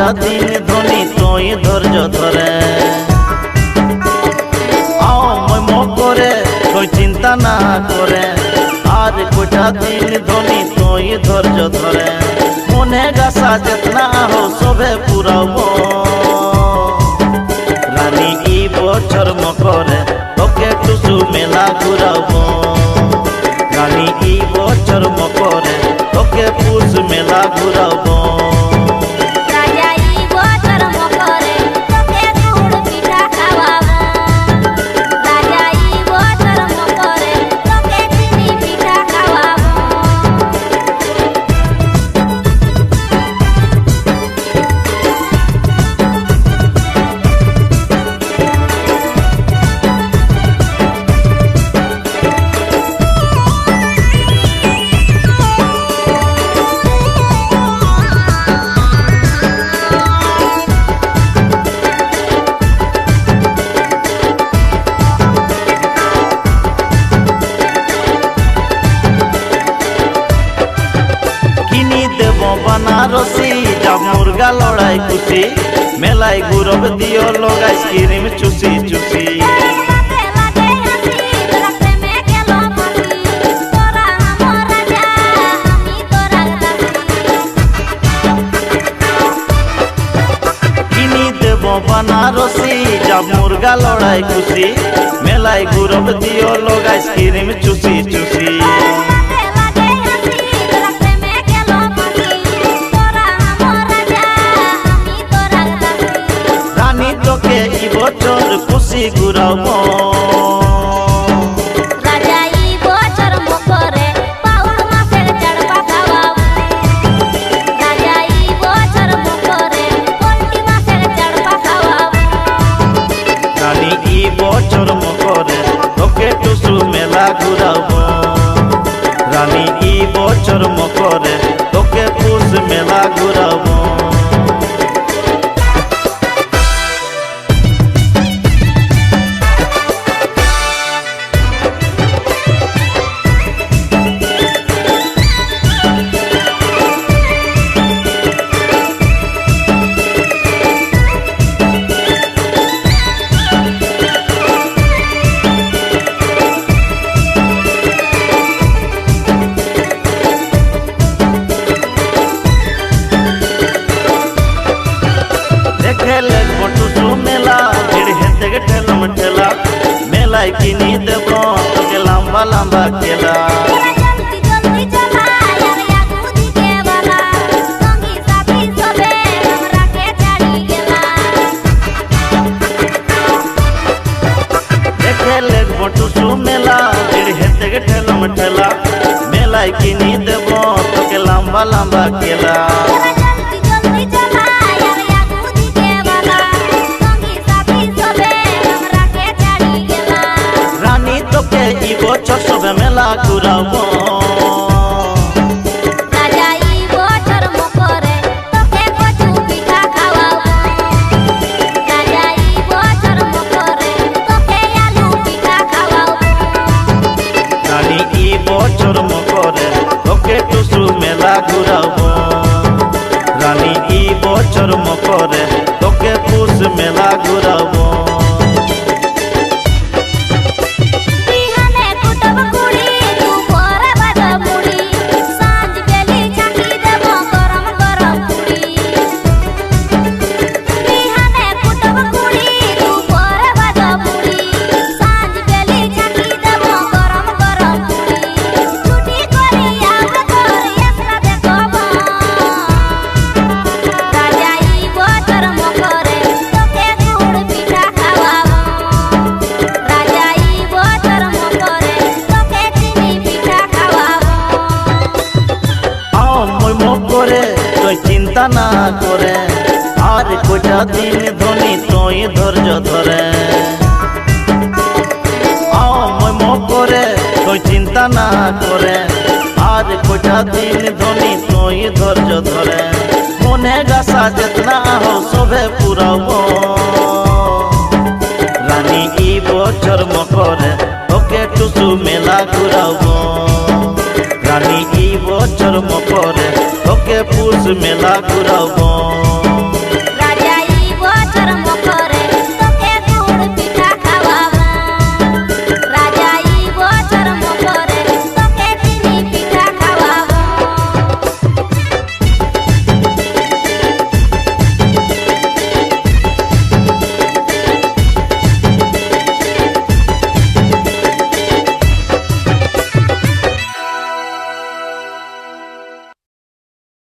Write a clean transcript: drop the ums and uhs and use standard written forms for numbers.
কয়টা দিন ধনী তুই ধৈর্য ধরে মই মকরে তুই চিন্তা না করে আর কয়টা দিন ধনী তুই ধৈর্য ধরে মনে গাছা যেতনা হো সবে পুরাব রানী ই বছর মকরে তোকে টুসু মেলা ঘুরাব রানী ই বছর মকরে তোকে পুষ মেলা ঘুরাব बनारसी जब मुर्गा लड़ाई खुशी मेलाई गुरब दियो लोग आइसक्रीम चुसी चुसी किनी देव बनारसी जब मुर्गा लड़ाई खुशी मेलाई गुरब दियो लोग आइसक्रीम चुसी चुसी বছর খুশি ঘুরাব রাজা ই বছর মকরে পাউড মাছের চাড়পা খাওয়াব রাজা ই বছর মকরে পোল্ট্রি মাছের চাড়পা খাওয়াব রানী ই বছর মকরে তোকে টুসু মেলা ঘুরাব রানী ই বছর মকরে তোকে পুষ মেলা ঘুরাব मेला ठेलम ठेला मेला किनी देव तोके लंबा लंबा केला मेला ठेलम ठेला मेला किनी देव तोके लंबा लंबा केला বছর সবে মেলা ঘুরাব রাজা ই বছর মকরে তোকে কচু পিঠা খাওয়াব রাজা ই বছর মকরে তোকে আলু পিঠা খাওয়াব রানী ই বছর মকরে তোকে টুসু মেলা ঘুরাব রানী ই বছর মকরে তোকে পুষ মেলা ঘুরাব চিন্তা না করে আর কয়টা দিন ধনী তুই ধৈর্য ধরে মই মকরে তুই চিন্তা না করে আর কয়টা দিন ধনী তুই ধৈর্য ধরে মনে গাছা যেতনা হো সবে পুরাব রানী ই বছর মকরে তোকে টুসু মেলা ঘুরাব রানী ই বছর মকরে তোকে পুষ মেলা ঘুরাব।